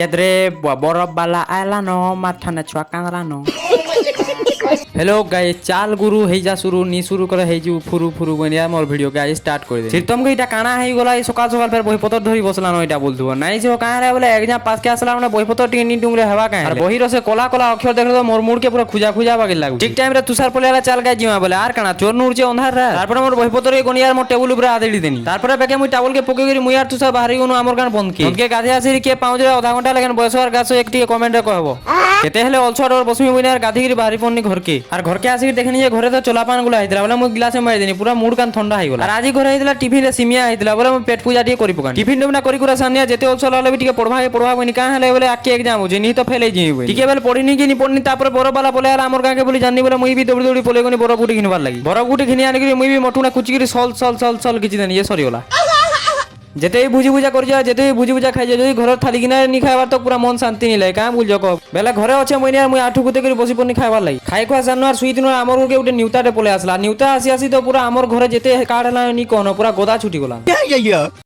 এদরে বরফ বালা আইলানো মাথানে ছুয়া কাঁদলানো। Hello guys चाल गुरु हेजा शुरू नी शुरू करे हेजु फुरु फुरु बनिया मोर वीडियो गाइस स्टार्ट कर दे सिरतम के इटा काना हेई गला এই সকাল সকাল ফের বইপত্র ধরি বসলানো এটা বলতো নাই যে কানা বলে এক্সাম পাস কে আসলা মানে বইপত্র টিকে নি ডুংরে হেবা কাই আর বহির সে কলা কলা অক্ষর দেখলে তো মোর মুড কে পুরো খুজা খুজা বাগে লাগু ঠিক টাইম রে তুষার পলেলা চাল গাই জিমা বলে আর কানা চোর নুরছে অন্ধার রা তারপর মোর বইপত্র এই গনিয়ার মোর টেবিল উপরে আদেড়ি দেনি তারপরে বেকে মুই টাবল কে পকে গরি মুই আর তুষার বাহারি গনো আমর গান বন্ধ কে গাধে আসি কে পাউজরা আধা ঘন্টা লাগেন বয়সর গাছ একটি কমেন্ট রে কহবো কেতে হলে অলছর और বসমি বইনার গাধিগিরি বাহারি পন্নি ঘরকে আর ঘরকে আসি দেখে নিয়ে ঘরে তো চোলাপান গুলো আইতলা বলে মুই গ্লাসে মারি দেনি পুরা মুড কান ঠান্ডা হই গলা আর আজি ঘরে আইতলা টিফিন রে সিমিয়া আইতলা বলে মুই পেট পূজা টিকে করি পকান টিফিন ডুমনা করি কুরা সানিয়া যেতে অলছল হলে টিকে পড়ভা বনি কা হলে বলে আকে एग्जाम हो जेनी तो फेले जिबি বই টিকে বলে পড়িনি কি নি পড়নি তারপরে বড় বালা বলে আর আমর গাকে বলি জানি বলে মুই বি দৌড়ি দৌড়ি পলে গনি বড় গুটি কিনবার লাগি বড় গুটি কিনি আনি মুই বি মটুনা কুচিগিরি সল কিছু দেনি এ সরি গলা যেতেই বুঝি বুঝা করছে যেতেই বুঝি বুঝা খাইছে যদি ঘরের থালি কিনা নি খাইবার তো পুরা মন শান্তি নি লাগে কাম বুঝছো কব বেলা ঘরে আছে মই নিয়ার মুই আঠু কুতে করে বসি পনি খাইবার লাগি খাই খোয়া জানো আর সুই দিন আমর কে উঠে নিউতাতে পলে আসলা নিউতা আসি তো পুরা আমর ঘরে যেতে কাড়লা নি কোন পুরা গোদা ছুটি গলা